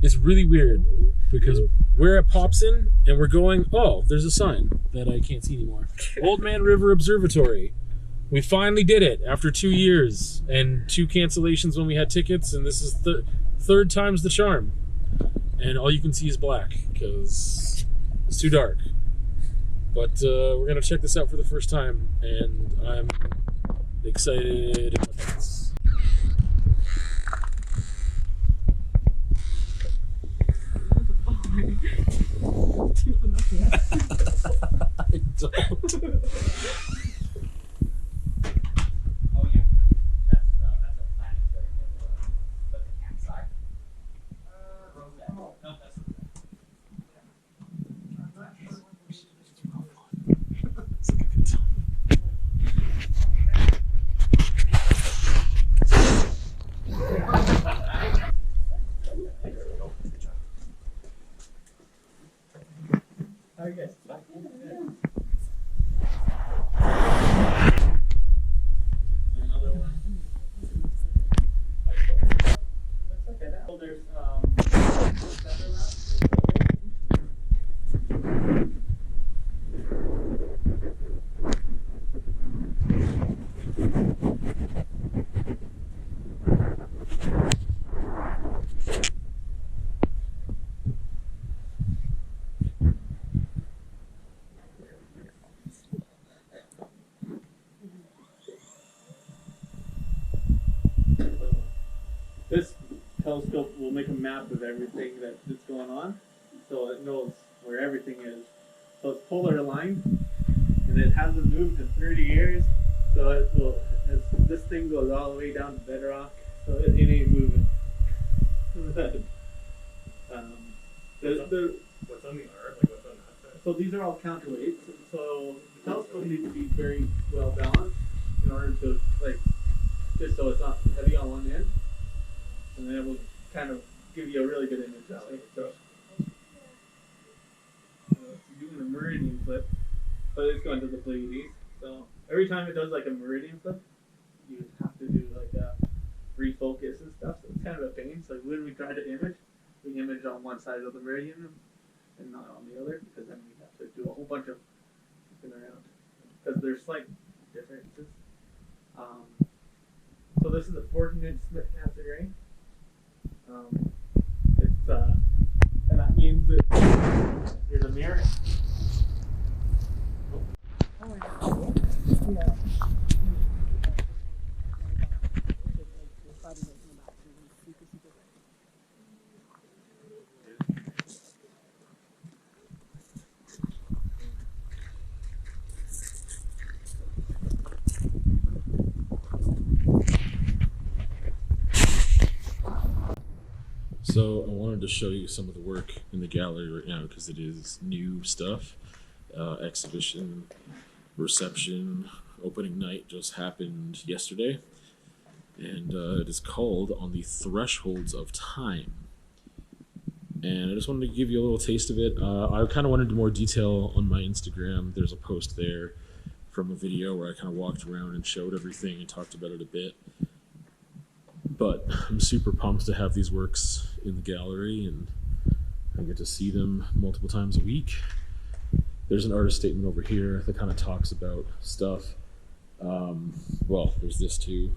It's really weird because we're at Popson and we're going, oh, there's a sign that I can't see anymore. Old Man River Observatory. We finally did it after 2 years and 2 cancellations when we had tickets, and this is third time's the charm. And all you can see is black because it's too dark. But we're going to check this out for the first time, and I'm excited. I don't. This telescope will make a map of everything that's going on, so it knows where everything is. So it's polar aligned, and it hasn't moved in 30 years, so it will, as this thing goes all the way down to bedrock, so it ain't moving. What's on the arc? Like what's on that side? So these are all counterweights, so the telescope needs to be very well balanced in order to, like, just so it's not heavy on one end. And then it will kind of give you a really good image that way. So, it's doing a meridian flip, but it's going to the Pleiades. So every time it does like a meridian flip, you have to do like a refocus and stuff. So it's kind of a pain. So when we try to image, we image on one side of the meridian and not on the other, because then we have to do a whole bunch of flipping around because there's slight differences. So this is a 14-inch Smith Cancer ray. And that means that there's a mirror. So I wanted to show you some of the work in the gallery right now because it is new stuff. Exhibition, reception, opening night just happened yesterday, and it is called On the Thresholds of Time. And I just wanted to give you a little taste of it. I kind of wanted more detail on my Instagram. There's a post there from a video where I kind of walked around and showed everything and talked about it a bit. But I'm super pumped to have these works in the gallery, and I get to see them multiple times a week. There's an artist statement over here that kind of talks about stuff. Well, there's this too.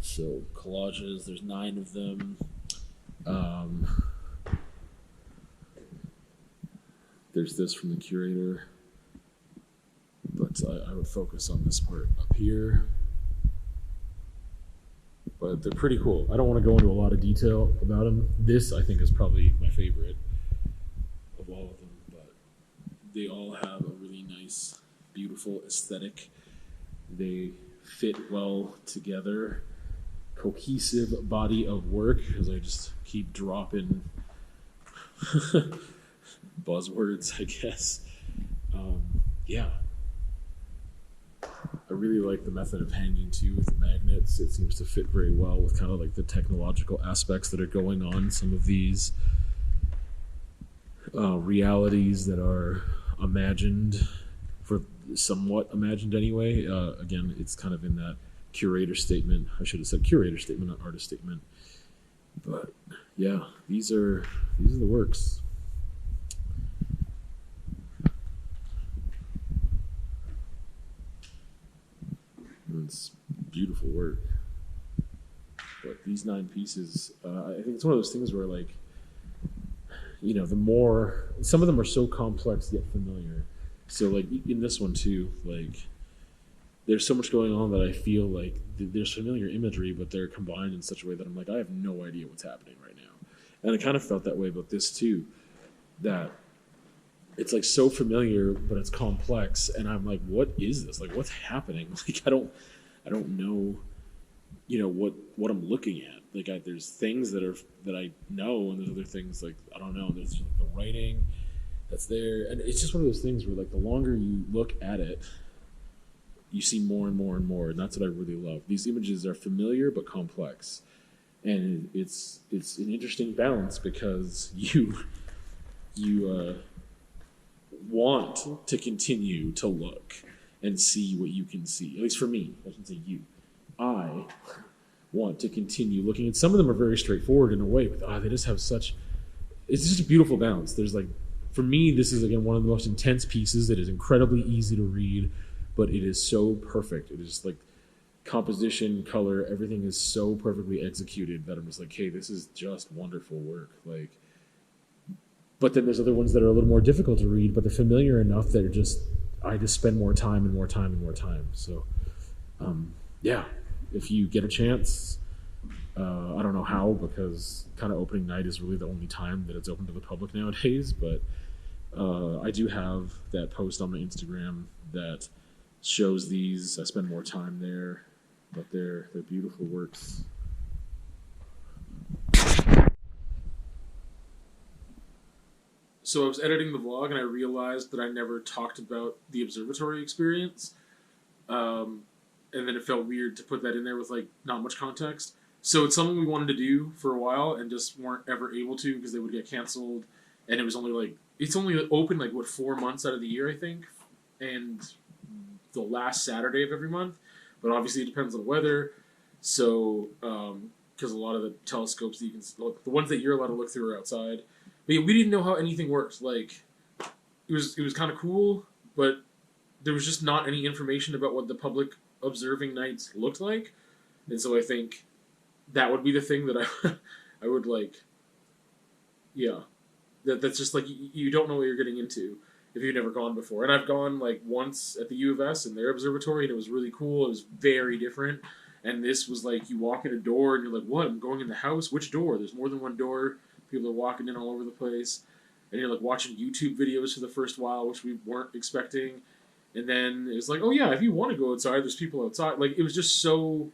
So collages, there's 9 of them. There's this from the curator, but I would focus on this part up here. But they're pretty cool. I don't want to go into a lot of detail about them. This, I think, is probably my favorite of all of them. But they all have a really nice, beautiful aesthetic. They fit well together. Cohesive body of work, as I just keep dropping buzzwords, I guess. Yeah. I really like the method of hanging too with the magnets. It seems to fit very well with kind of like the technological aspects that are going on in some of these realities that are imagined, for somewhat imagined anyway. Again, it's kind of in that curator statement. I should have said curator statement, not artist statement. But yeah, these are the works. It's beautiful work. But these 9 pieces, I think it's one of those things where, like, you know, the more, some of them are so complex yet familiar. So, like, in this one too, like, there's so much going on that I feel like there's familiar imagery, but they're combined in such a way that I'm like, I have no idea what's happening right now. And I kind of felt that way about this too, that it's like so familiar, but it's complex, and I'm like, what is this? Like, what's happening? Like, I don't know, you know, what I'm looking at. Like, there's things that I know, and there's other things like I don't know. There's like the writing that's there, and it's just one of those things where, like, the longer you look at it, you see more and more and more, and that's what I really love. These images are familiar but complex, and it's an interesting balance because you want to continue to look and see what you can see. At least for me, I shouldn't say you. I want to continue looking, and some of them are very straightforward in a way, but they just have such. It's just a beautiful balance. There's like, for me, this is again one of the most intense pieces. It is incredibly easy to read, but it is so perfect. It is like composition, color, everything is so perfectly executed that I'm just like, hey, this is just wonderful work. Like, but then there's other ones that are a little more difficult to read, but they're familiar enough that I just spend more time and more time and more time. So, yeah, if you get a chance, I don't know how, because kind of opening night is really the only time that it's open to the public nowadays, but I do have that post on my Instagram that shows these. I spend more time there, but they're beautiful works. So I was editing the vlog and I realized that I never talked about the observatory experience. And then it felt weird to put that in there with like not much context. So it's something we wanted to do for a while and just weren't ever able to because they would get canceled. And it was only like, it's only open like, 4 months out of the year, I think. And the last Saturday of every month. But obviously it depends on the weather. So, because a lot of the telescopes that you can, the ones that you're allowed to look through are outside. But yeah, we didn't know how anything worked. Like, it was kind of cool, but there was just not any information about what the public observing nights looked like. And so I think that would be the thing that I would like, yeah. That's just like, you don't know what you're getting into if you've never gone before. And I've gone like once at the U of S in their observatory, and it was really cool. It was very different. And this was like, you walk in a door and you're like, what? I'm going in the house? Which door? There's more than one door. People are walking in all over the place. And you're like watching YouTube videos for the first while, which we weren't expecting. And then it's like, oh yeah, if you want to go outside, there's people outside. Like, it was just so,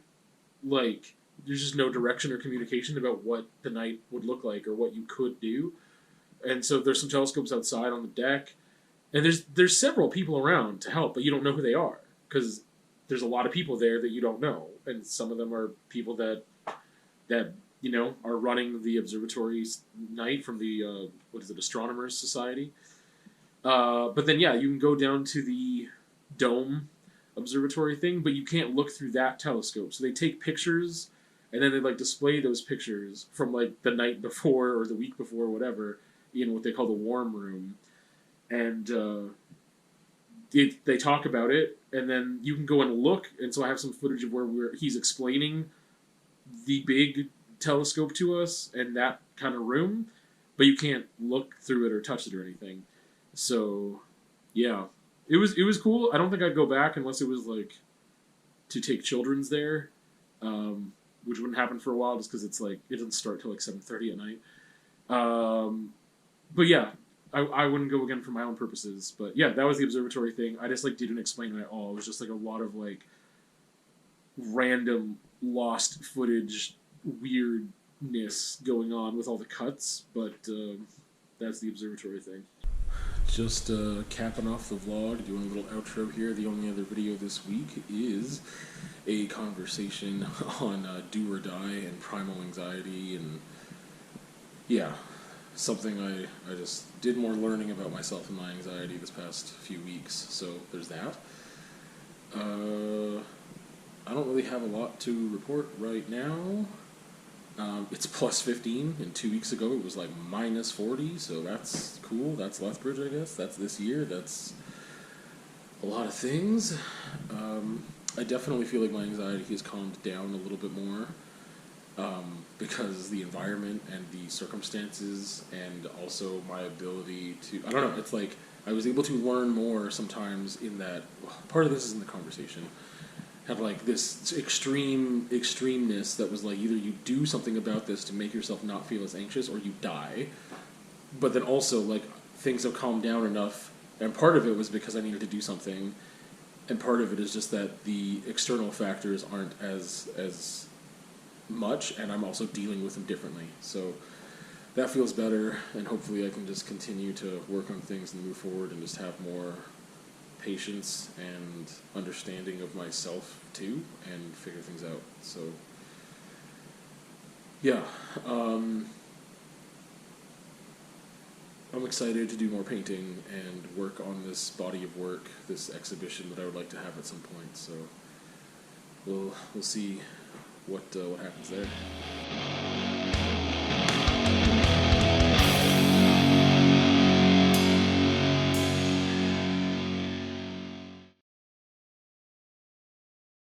like, there's just no direction or communication about what the night would look like or what you could do. And so there's some telescopes outside on the deck. And there's several people around to help, but you don't know who they are. Because there's a lot of people there that you don't know. And some of them are people that you know, are running the observatory's night from the, Astronomers Society. But then, yeah, you can go down to the dome observatory thing, but you can't look through that telescope. So they take pictures, and then they, like, display those pictures from, like, the night before or the week before or whatever in what they call the warm room. And they talk about it, and then you can go and look. And so I have some footage of where he's explaining the big telescope to us and that kind of room, but you can't look through it or touch it or anything. So, yeah, it was cool. I don't think I'd go back unless it was like to take children's there, which wouldn't happen for a while just because it's like it doesn't start till like 7:30 at night. But yeah, I wouldn't go again for my own purposes. But yeah, that was the observatory thing. I just like didn't explain it at all. It was just like a lot of like random lost footage weirdness going on with all the cuts, but that's the observatory thing. Just capping off the vlog, doing a little outro here. The only other video this week is a conversation on do or die and primal anxiety, and yeah, something I just did more learning about myself and my anxiety this past few weeks, so there's that. I don't really have a lot to report right now. It's plus 15, and 2 weeks ago it was like minus 40, so that's cool. That's Lethbridge, I guess. That's this year. That's a lot of things. I definitely feel like my anxiety has calmed down a little bit more, because the environment and the circumstances, and also my ability to, I don't know, it's like I was able to learn more sometimes in that, part of this is in the conversation, have like this extremeness that was like either you do something about this to make yourself not feel as anxious or you die. But then also like things have calmed down enough, and part of it was because I needed to do something, and part of it is just that the external factors aren't as much, and I'm also dealing with them differently. So that feels better, and hopefully I can just continue to work on things and move forward and just have more patience and understanding of myself too, and figure things out. So yeah, I'm excited to do more painting and work on this body of work, this exhibition that I would like to have at some point. So we'll see what happens there.